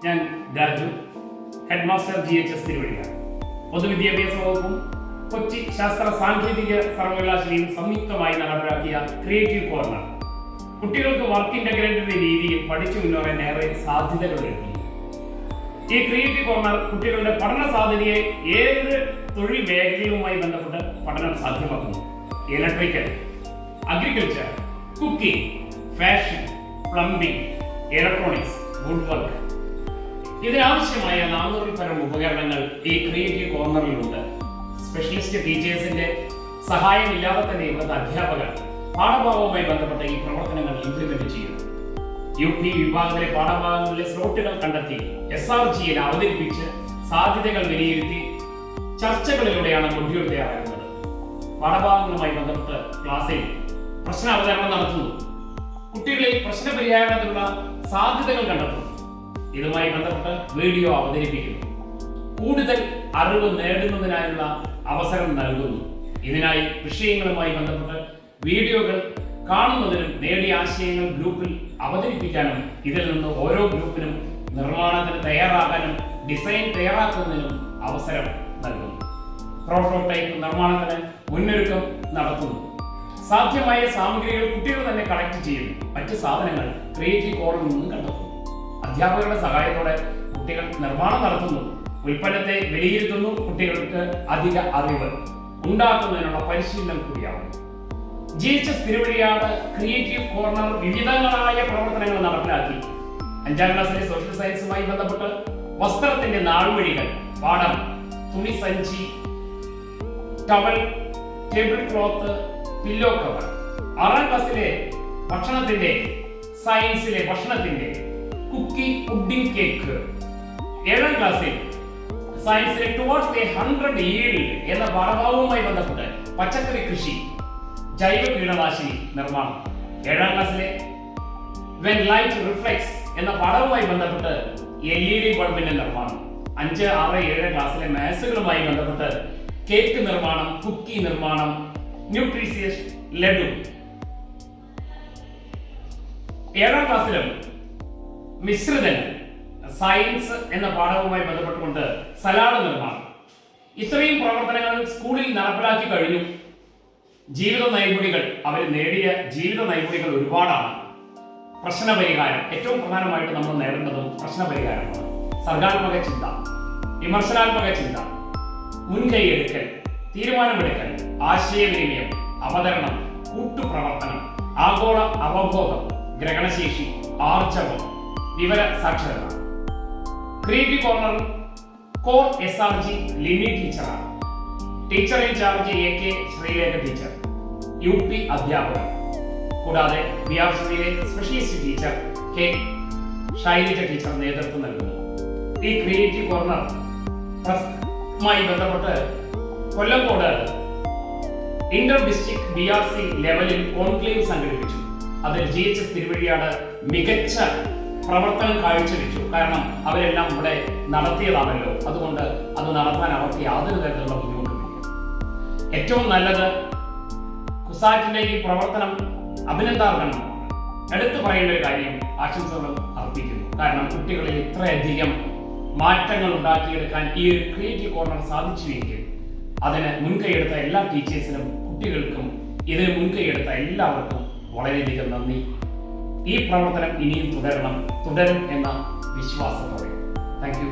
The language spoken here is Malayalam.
ഞാൻ രാജു, ഹെഡ് മാസ്റ്റർ GHS തിരുവഴിയാണ്. പൊതുവിദ്യാഭ്യാസ വകുപ്പും കൊച്ചി ശാസ്ത്ര സാങ്കേതിക സർവകലാശാലയും സംയുക്തമായി നടപ്പിലാക്കിയ ക്രിയേറ്റീവ് കോർണർ കുട്ടികൾക്ക് വർക്ക് ഇന്റഗ്രേറ്റഡ് രീതിയിൽ പഠിച്ചു മുന്നേറാൻ ഏറെ സാധ്യതകൾ ഒരുക്കി. ഈ ക്രിയേറ്റീവ് കോർണർ കുട്ടികളുടെ പഠന സാധ്യതയെ ഏത് തൊഴിൽ മേഖലയുമായി ബന്ധപ്പെട്ട് പഠനം സാധ്യമാക്കുന്നു. Electrical, agriculture, cooking, fashion, plumbing, electronics, wood work, ഇതിനാവശ്യമായ 400-ൽ പരം ഉപകരണങ്ങൾ ഈ ക്രിയേറ്റീവ് കോർണറിലുണ്ട്. സ്പെഷ്യലിസ്റ്റ് ടീച്ചേഴ്സിന്റെ സഹായമില്ലാതെ തന്നെ ഇവിടുത്തെ അധ്യാപകർ പാഠഭാഗവുമായി ബന്ധപ്പെട്ട ഈ പ്രവർത്തനങ്ങൾ ഇംപ്ലിമെന്റ് ചെയ്യുന്നു. UP വിഭാഗത്തിലെ പാഠഭാഗങ്ങളിലെ സ്ലോട്ടുകൾ കണ്ടെത്തി SRGയിൽ അവതരിപ്പിച്ച് സാധ്യതകൾ വിലയിരുത്തി ചർച്ചകളിലൂടെയാണ് മൊഡ്യൂൾ തയ്യാറാക്കുന്നത്. പാഠഭാഗങ്ങളുമായി ബന്ധപ്പെട്ട് ക്ലാസ്സിൽ പ്രശ്നാവതരണം നടത്തുന്നു. കുട്ടികളിൽ പ്രശ്നപരിഹാരത്തിനുള്ള സാധ്യതകൾ കണ്ടെത്തുന്നു. ഇതുമായി ബന്ധപ്പെട്ട് വീഡിയോ അവതരിപ്പിക്കുന്നു. കൂടുതൽ അറിവ് നേടുന്നതിനായുള്ള അവസരം നൽകുന്നു. ഇതിനായി വിഷയങ്ങളുമായി ബന്ധപ്പെട്ട് വീഡിയോകൾ കാണുന്നതിനും നേടിയ ആശയങ്ങൾ ഗ്രൂപ്പിൽ അവതരിപ്പിക്കാനും ഇതിൽ നിന്ന് ഓരോ ഗ്രൂപ്പിനും നിർമ്മാണത്തിന് തയ്യാറാക്കാനും ഡിസൈൻ തയ്യാറാക്കുന്നതിനും അവസരം നൽകുന്നു. പ്രോട്ടോടൈപ്പ് നിർമ്മാണത്തിന് മുന്നൊരുക്കം നടത്തുന്നു. സാധ്യമായ സാമഗ്രികൾ കുട്ടികൾ തന്നെ കളക്ട് ചെയ്യുന്നു. മറ്റ് സാധനങ്ങൾ ക്രിയേറ്റീവ് കോർണറിൽ നിന്നും കണ്ടെത്തുന്നു. അധ്യാപകരുടെ സഹായത്തോടെ കുട്ടികൾ നിർമ്മാണം നടത്തുന്നു. ഉൽപ്പന്നത്തെ വിലയിരുത്തുന്നു. കുട്ടികൾക്ക് അധിക അറിവ് ഉണ്ടാക്കുന്നതിനുള്ള പരിശീലനം കൂടിയാവും. GHS തിരുവഴിയാട് ക്രിയേറ്റീവ് കോർണർ വിവിധങ്ങളായ പ്രവർത്തനങ്ങൾ നടപ്പിലാക്കി. 5ാം ക്ലാസ്സിലെ സോഷ്യൽ സയൻസുമായി ബന്ധപ്പെട്ട് വസ്ത്രത്തിന്റെ നാൾവഴികൾ പാഠം, തുണിസഞ്ചി, towel, table cloth, pillow cover. 6ാം ക്ലാസ്സിലെ ഭക്ഷണത്തിന്റെ സയൻസിലെ ഭക്ഷണത്തിന്റെ കുക്കി, പുഡിംഗ്, കേക്ക്. 7ാം ക്ലാസ്സിൽ സയൻസിലെ ടുവേർഡ്സ് എ 100 yield എന്ന പാഠഭാഗവുമായി ബന്ധപ്പെട്ട് പച്ചക്കറി കൃഷി, ജൈവ കീടനാശിനി നിർമ്മാണം. 7ാം ക്ലാസ്സിലെ വെൻ ലൈറ്റ് റിഫ്ലെക്സ് എന്ന പാഠവുമായി ബന്ധപ്പെട്ട് LED ബൾബിന്റെ നിർമ്മാണം. 5, 6, 7 ക്ലാസ്സിലെ മാത്സുകളുമായി ബന്ധപ്പെട്ട് കേക്ക് നിർമ്മാണം, കുക്കി നിർമ്മാണം, ന്യൂട്രീഷ്യസ് ലഡു. 7ാം ക്ലാസ്സിലും മിശ്രിതൻ സയൻസ് എന്ന പാഠവുമായി ബന്ധപ്പെട്ടുകൊണ്ട് സലാഡ് നിർമ്മാണം. ഇത്രയും പ്രവർത്തനങ്ങൾ സ്കൂളിൽ നടപ്പിലാക്കി കഴിഞ്ഞു. ജീവിത നൈപുണികൾ, അവർ നേടിയ ജീവിത നൈപുണികൾ ഒരുപാടാണ്. പ്രശ്നപരിഹാരം, ഏറ്റവും പ്രധാനമായിട്ട് നമ്മൾ നേടേണ്ടതും പ്രശ്നപരിഹാരമാണ്. സർഗാത്മക ചിന്ത, വിമർശനാത്മക ചിന്ത, മുൻകൈയെടുക്കൽ, തീരുമാനമെടുക്കൽ, ആശയവിനിമയം, അവതരണം, കൂട്ടുപ്രവർത്തനം, ആഗോള അവബോധം, ഗ്രഹണശേഷി, ആർജവം, വിവര സാക്ഷരത. Creative corner core SRG Lini ടീച്ചറാണ്. Teacher in charge AK Sreelekha teacher, UP അധ്യാപകർ. കൂടാതെ BRCയിലെ specialist teacher K Shailaja teacher നേതൃത്വം നൽകുന്നു. ഈ ക്രിയേറ്റീവ് കോർണർ മായി ബന്ധപ്പെട്ട് കൊല്ലംകോട് ഇന്റർ ഡിസ്ട്രിക്ട് BRC ലെവലിൽ കോൺക്ലേവ് സംഘടിപ്പിച്ചു. അതിൽ GHS തിരുവഴിയാട് മികച്ച പ്രവർത്തനം കാഴ്ചവെച്ചു. കാരണം അവരെല്ലാം ഇവിടെ നടത്തിയതാണല്ലോ. അതുകൊണ്ട് അത് നടത്താൻ അവർക്ക് യാതൊരു തരത്തിലുള്ള ബുദ്ധിമുട്ടില്ല. ഏറ്റവും നല്ലത് കുസാറ്റിന്റെ ഈ പ്രവർത്തനം അഭിനന്ദാർഹമാണ്. എടുത്തു പറയേണ്ട ഒരു കാര്യം, ആശംസകൾ അർപ്പിക്കുന്നു. കാരണം കുട്ടികളിൽ ഇത്രയധികം മാറ്റങ്ങൾ ഉണ്ടാക്കിയെടുക്കാൻ ഈ ഒരു ക്രിയേറ്റീവ് കോർണർ സാധിച്ചുവെങ്കിൽ അതിന് മുൻകൈയെടുത്ത എല്ലാ ടീച്ചേഴ്സിനും കുട്ടികൾക്കും ഇതിന് മുൻകൈയെടുത്ത എല്ലാവർക്കും വളരെയധികം നന്ദി. ഈ പ്രവർത്തനം ഇനിയും തുടരും എന്ന വിശ്വാസത്തോടെ. Thank you.